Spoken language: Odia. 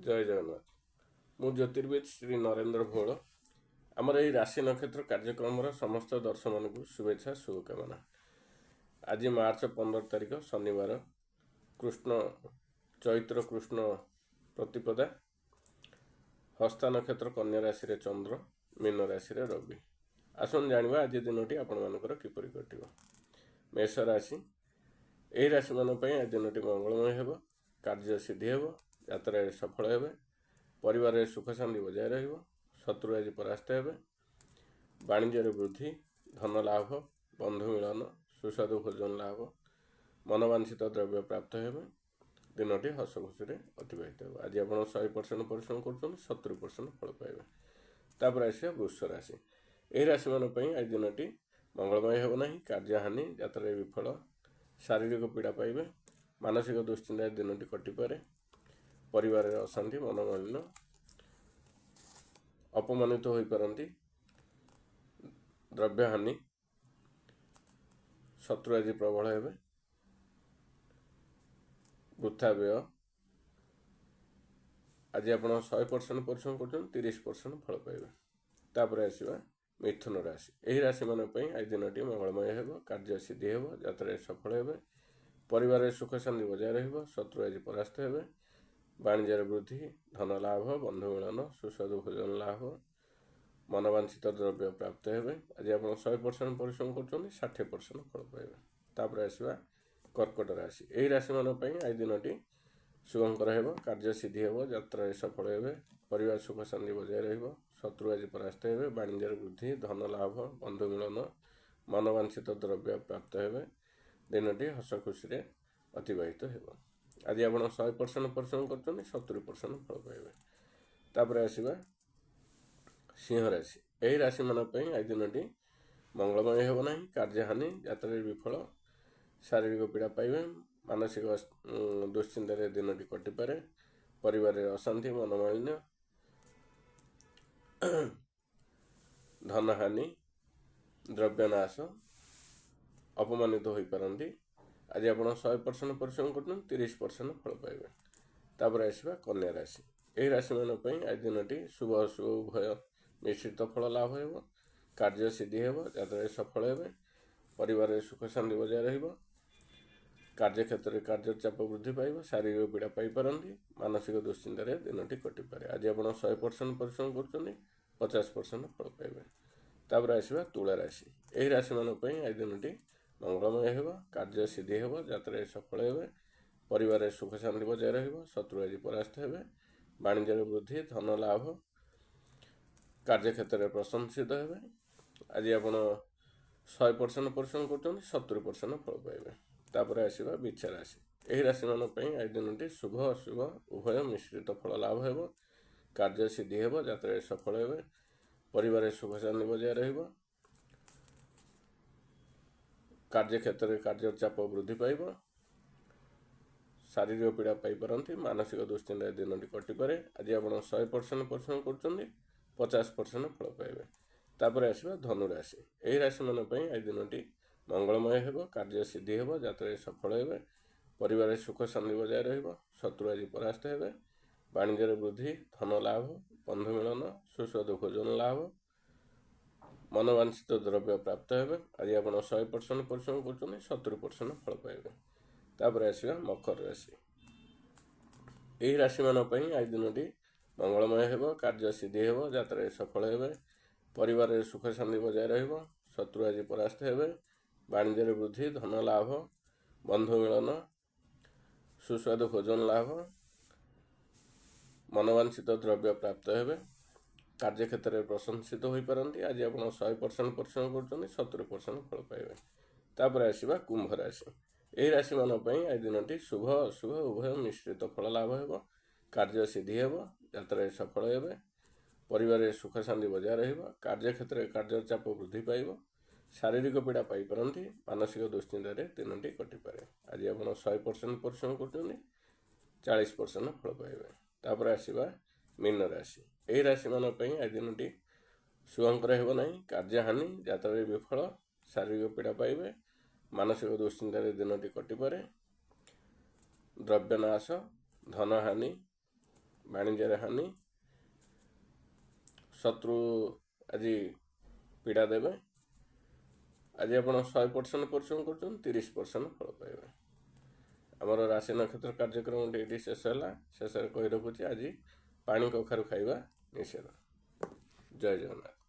ଜୟ ଜଗନ୍ନାଥ। ମୁଁ ଜ୍ୟୋତିର୍ବିଦ ଶ୍ରୀ ନରେନ୍ଦ୍ର ଭୋଳ। ଆମର ଏହି ରାଶି ନକ୍ଷତ୍ର କାର୍ଯ୍ୟକ୍ରମର ସମସ୍ତ ଦର୍ଶକମାନଙ୍କୁ ଶୁଭେଚ୍ଛା ଶୁଭକାମନା। ଆଜି ମାର୍ଚ୍ଚ 15 ତାରିଖ ଶନିବାର, ଚୈତ୍ର କୃଷ୍ଣ ପ୍ରତିପଦା। ହସ୍ତା ନକ୍ଷତ୍ର କନ୍ୟା ରାଶିରେ ଚନ୍ଦ୍ର, ମୀନ ରାଶିରେ ରବି। ଆସନ୍ତୁ ଜାଣିବା ଆଜି ଦିନଟି ଆପଣମାନଙ୍କର କିପରି କଟିବ। ମେଷ ରାଶି, ଏହି ରାଶିମାନଙ୍କ ପାଇଁ ଆଜି ଦିନଟି ମଙ୍ଗଳମୟ ହେବ। କାର୍ଯ୍ୟ ସିଦ୍ଧି ହେବ, ଯାତ୍ରାରେ ସଫଳ ହେବେ, ପରିବାରରେ ସୁଖ ଶାନ୍ତି ବଜାୟ ରହିବ, ଶତ୍ରୁ ଆଜି ପରାସ୍ତ ହେବେ, ବାଣିଜ୍ୟରେ ବୃଦ୍ଧି, ଧନ ଲାଭ, ବନ୍ଧୁ ମିଳନ, ସୁସ୍ୱାଦୁ ଭୋଜନ ଲାଭ, ମନବାଞ୍ଛିତ ଦ୍ରବ୍ୟ ପ୍ରାପ୍ତ ହେବେ। ଦିନଟି ହସ ଖୁସିରେ ଅତିବାହିତ ହେବ। ଆଜି ଆପଣ 100% ପରିଶ୍ରମ କରୁଛନ୍ତି, 70% ଫଳ ପାଇବେ। ତାପରେ ଆସିବା ବୃଷ ରାଶି। ଏହି ରାଶିମାନଙ୍କ ପାଇଁ ଆଜି ଦିନଟି ମଙ୍ଗଳମୟ ହେବ ନାହିଁ। କାର୍ଯ୍ୟହାନି, ଯାତ୍ରାରେ ବିଫଳ, ଶାରୀରିକ ପୀଡ଼ା ପାଇବେ, ମାନସିକ ଦୁଶ୍ଚିନ୍ତାରେ ଦିନଟି କଟିପାରେ, ପରିବାରରେ ଅଶାନ୍ତି, ମନୋମାଳିନ୍ୟ, ଅପମାନିତ ହୋଇପାରନ୍ତି, ଦ୍ରବ୍ୟହାନି, ଶତ୍ରୁ ଆଜି ପ୍ରବଳ ହେବେ, ବୃଥା ବ୍ୟୟ। ଆଜି ଆପଣ 100% ପରିଶ୍ରମ କରୁଛନ୍ତି, 30% ଫଳ ପାଇବେ। ତାପରେ ଆସିବା ମିଥୁନ ରାଶି। ଏହି ରାଶିମାନଙ୍କ ପାଇଁ ଆଜି ଦିନଟି ମଙ୍ଗଳମୟ ହେବ, କାର୍ଯ୍ୟ ସିଦ୍ଧି ହେବ, ଯାତ୍ରାରେ ସଫଳ ହେବେ, ପରିବାରରେ ସୁଖ ଶାନ୍ତି ବଜାୟ ରହିବ, ଶତ୍ରୁ ଆଜି ପରାସ୍ତ ହେବେ, ବାଣିଜ୍ୟରେ ବୃଦ୍ଧି, ଧନ ଲାଭ, ବନ୍ଧୁ ମିଳନ, ସୁସ୍ୱାଦୁ ଭୋଜନ ଲାଭ, ମନବାଞ୍ଛିତ ଦ୍ରବ୍ୟ ପ୍ରାପ୍ତ ହେବେ। ଆଜି ଆପଣ 100% ପରିଶ୍ରମ କରୁଛନ୍ତି, 60% ଫଳ ପାଇବେ। ତାପରେ ଆସିବା କର୍କଟ ରାଶି। ଏହି ରାଶିମାନଙ୍କ ପାଇଁ ଆଜି ଦିନଟି ଶୁଭଙ୍କର ହେବ, କାର୍ଯ୍ୟ ସିଦ୍ଧି ହେବ, ଯାତ୍ରାରେ ସଫଳ ହେବେ, ପରିବାର ସୁଖ ଶାନ୍ତି ବଜାୟ ରହିବ, ଶତ୍ରୁ ଆଜି ପରାସ୍ତ ହେବେ, ବାଣିଜ୍ୟରେ ବୃଦ୍ଧି, ଧନ ଲାଭ, ବନ୍ଧୁ ମିଳନ, ମନବାଞ୍ଛିତ ଦ୍ରବ୍ୟ ପ୍ରାପ୍ତ ହେବେ। ଦିନଟି ହସ ଖୁସିରେ ଅତିବାହିତ ହେବ। ଆଜି ଆପଣ 100% ପରିଶ୍ରମ କରୁଛନ୍ତି, 70% ଫଳ ପାଇବେ। ତାପରେ ଆସିବା ସିଂହ ରାଶି। ଏହି ରାଶିମାନଙ୍କ ପାଇଁ ଆଜି ଦିନଟି ମଙ୍ଗଳମୟ ହେବ ନାହିଁ। କାର୍ଯ୍ୟହାନି, ଯାତ୍ରାରେ ବିଫଳ, ଶାରୀରିକ ପୀଡ଼ା ପାଇବେ, ମାନସିକ ଦୁଶ୍ଚିନ୍ତାରେ ଦିନଟି କଟିପାରେ, ପରିବାରରେ ଅଶାନ୍ତି, ମନୋମାଳିନ୍ୟ, ଧନହାନି, ଦ୍ରବ୍ୟନାଶ, ଅପମାନିତ ହୋଇପାରନ୍ତି। ଆଜି ଆପଣ 100% ପରିଶ୍ରମ କରୁଛନ୍ତି, 30% ଫଳ ପାଇବେ। ତାପରେ ଆସିବା କନ୍ୟା ରାଶି। ଏହି ରାଶିମାନଙ୍କ ପାଇଁ ଆଜି ଦିନଟି ଶୁଭ ଅଶୁଭ ଉଭୟ ମିଶ୍ରିତ ଫଳ ଲାଭ ହେବ, କାର୍ଯ୍ୟ ସିଦ୍ଧି ହେବ, ଯାତ୍ରାରେ ସଫଳ ହେବେ, ପରିବାରରେ ସୁଖ ଶାନ୍ତି ବଜାୟ ରହିବ, କାର୍ଯ୍ୟକ୍ଷେତ୍ରରେ କାର୍ଯ୍ୟ ଚାପ ବୃଦ୍ଧି ପାଇବ, ଶାରୀରିକ ପୀଡ଼ା ପାଇପାରନ୍ତି, ମାନସିକ ଦୁଶ୍ଚିନ୍ତାରେ ଦିନଟି କଟିପାରେ। ଆଜି ଆପଣ 100% ପରିଶ୍ରମ କରୁଛନ୍ତି, 50% ଫଳ ପାଇବେ। ତାପରେ ଆସିବା ତୁଳା ରାଶି। ଏହି ରାଶିମାନଙ୍କ ପାଇଁ ଆଜି ଦିନଟି ମଙ୍ଗଳମୟ ହେବ, କାର୍ଯ୍ୟ ସିଦ୍ଧି ହେବ, ଯାତ୍ରାରେ ସଫଳ ହେବେ, ପରିବାରରେ ସୁଖ ଶାନ୍ତି ବଜାୟ ରହିବ, ଶତ୍ରୁ ଆଜି ପରାସ୍ତ ହେବେ, ବାଣିଜ୍ୟରେ ବୃଦ୍ଧି, ଧନ ଲାଭ, କାର୍ଯ୍ୟକ୍ଷେତ୍ରରେ ପ୍ରଶଂସିତ ହେବେ। ଆଜି ଆପଣ 100% ପରିଶ୍ରମ କରୁଛନ୍ତି, 70% ଫଳ ପାଇବେ। ତାପରେ ଆସିବା ବିଛା ରାଶି। ଏହି ରାଶିମାନଙ୍କ ପାଇଁ ଆଜି ଦିନଟି ଶୁଭ ଅଶୁଭ ଉଭୟ ମିଶ୍ରିତ ଫଳ ଲାଭ ହେବ, କାର୍ଯ୍ୟ ସିଦ୍ଧି ହେବ, ଯାତ୍ରାରେ ସଫଳ ହେବେ, ପରିବାରରେ ସୁଖ ଶାନ୍ତି ବଜାୟ ରହିବ, କାର୍ଯ୍ୟକ୍ଷେତ୍ରରେ କାର୍ଯ୍ୟ ଚାପ ବୃଦ୍ଧି ପାଇବ, ଶାରୀରିକ ପୀଡ଼ା ପାଇପାରନ୍ତି, ମାନସିକ ଦୁଶ୍ଚିନ୍ତାରେ ଦିନଟି କଟିପାରେ। ଆଜି ଆପଣ 100% ପରିଶ୍ରମ କରୁଛନ୍ତି, 50% ଫଳ ପାଇବେ। ତାପରେ ଆସିବା ଧନୁ ରାଶି। ଏହି ରାଶିମାନଙ୍କ ପାଇଁ ଆଜି ଦିନଟି ମଙ୍ଗଳମୟ ହେବ, କାର୍ଯ୍ୟ ସିଦ୍ଧି ହେବ, ଯାତ୍ରାରେ ସଫଳ ହେବେ, ପରିବାରରେ ସୁଖ ଶାନ୍ତି ବଜାୟ ରହିବ, ଶତ୍ରୁ ଆଜି ପରାସ୍ତ ହେବେ, ବାଣିଜ୍ୟରେ ବୃଦ୍ଧି, ଧନ ଲାଭ, ବନ୍ଧୁ ମିଳନ, ସୁସ୍ୱାଦୁ ଭୋଜନ ଲାଭ, ମନବାଞ୍ଛିତ ଦ୍ରବ୍ୟ ପ୍ରାପ୍ତ ହେବେ। ଆଜି ଆପଣ 100% ପରିଶ୍ରମ କରୁଛନ୍ତି, 70% ଫଳ ପାଇବେ। ତାପରେ ଆସିବା ମକର ରାଶି। ଏହି ରାଶିମାନଙ୍କ ପାଇଁ ଆଜି ଦିନଟି ମଙ୍ଗଳମୟ ହେବ, କାର୍ଯ୍ୟ ସିଦ୍ଧି ହେବ, ଯାତ୍ରାରେ ସଫଳ ହେବେ, ପରିବାରରେ ସୁଖ ଶାନ୍ତି ବଜାୟ ରହିବ, ଶତ୍ରୁ ଆଜି ପରାସ୍ତ ହେବେ, ବାଣିଜ୍ୟରେ ବୃଦ୍ଧି, ଧନ ଲାଭ, ବନ୍ଧୁ ମିଳନ, ସୁସ୍ୱାଦୁ ଭୋଜନ ଲାଭ, ମନବାଞ୍ଛିତ ଦ୍ରବ୍ୟ ପ୍ରାପ୍ତ ହେବେ, କାର୍ଯ୍ୟକ୍ଷେତ୍ରରେ ପ୍ରଶଂସିତ ହୋଇପାରନ୍ତି। ଆଜି ଆପଣ 100% ପରିଶ୍ରମ କରୁଛନ୍ତି, 70% ଫଳ ପାଇବେ। ତାପରେ ଆସିବା କୁମ୍ଭ ରାଶି। ଏହି ରାଶିମାନଙ୍କ ପାଇଁ ଆଜି ଦିନଟି ଶୁଭ ଅଶୁଭ ଉଭୟ ମିଶ୍ରିତ ଫଳ ଲାଭ ହେବ, କାର୍ଯ୍ୟ ସିଦ୍ଧି ହେବ, ଯାତ୍ରାରେ ସଫଳ ହେବେ, ପରିବାରରେ ସୁଖ ଶାନ୍ତି ବଜାୟ ରହିବ, କାର୍ଯ୍ୟକ୍ଷେତ୍ରରେ କାର୍ଯ୍ୟ ଚାପ ବୃଦ୍ଧି ପାଇବ, ଶାରୀରିକ ପୀଡ଼ା ପାଇପାରନ୍ତି, ମାନସିକ ଦୁଶ୍ଚିନ୍ତାରେ ଦିନଟି କଟିପାରେ। ଆଜି ଆପଣ 100% ପରିଶ୍ରମ କରୁଛନ୍ତି, 40% ଫଳ ପାଇବେ। ତାପରେ ଆସିବା ମୀନ ରାଶି। ଏହି ରାଶିମାନଙ୍କ ପାଇଁ ଆଜି ଦିନଟି ଶୁଭଙ୍କର ହେବ ନାହିଁ। କାର୍ଯ୍ୟହାନି, ଯାତ୍ରାରେ ବିଫଳ, ଶାରୀରିକ ପୀଡ଼ା ପାଇବେ, ମାନସିକ ଦୁଶ୍ଚିନ୍ତାରେ ଦିନଟି କଟିପାରେ, ଦ୍ରବ୍ୟନାଶ, ଧନହାନି, ବାଣିଜ୍ୟରେ ହାନି, ଶତ୍ରୁ ଆଜି ପୀଡ଼ା ଦେବେ। ଆଜି ଆପଣ 100% ପରିଶ୍ରମ କରୁଛନ୍ତି, 30% ଫଳ ପାଇବେ। ଆମର ରାଶି ନକ୍ଷତ୍ର କାର୍ଯ୍ୟକ୍ରମଟି ଏଇଠି ଶେଷ ହେଲା। ଶେଷରେ କହି ରଖୁଛି, ଆଜି ପାଣି କଖାରୁ ଖାଇବା ନିଷେଧ। ଜୟ ଜଗନ୍ନାଥ।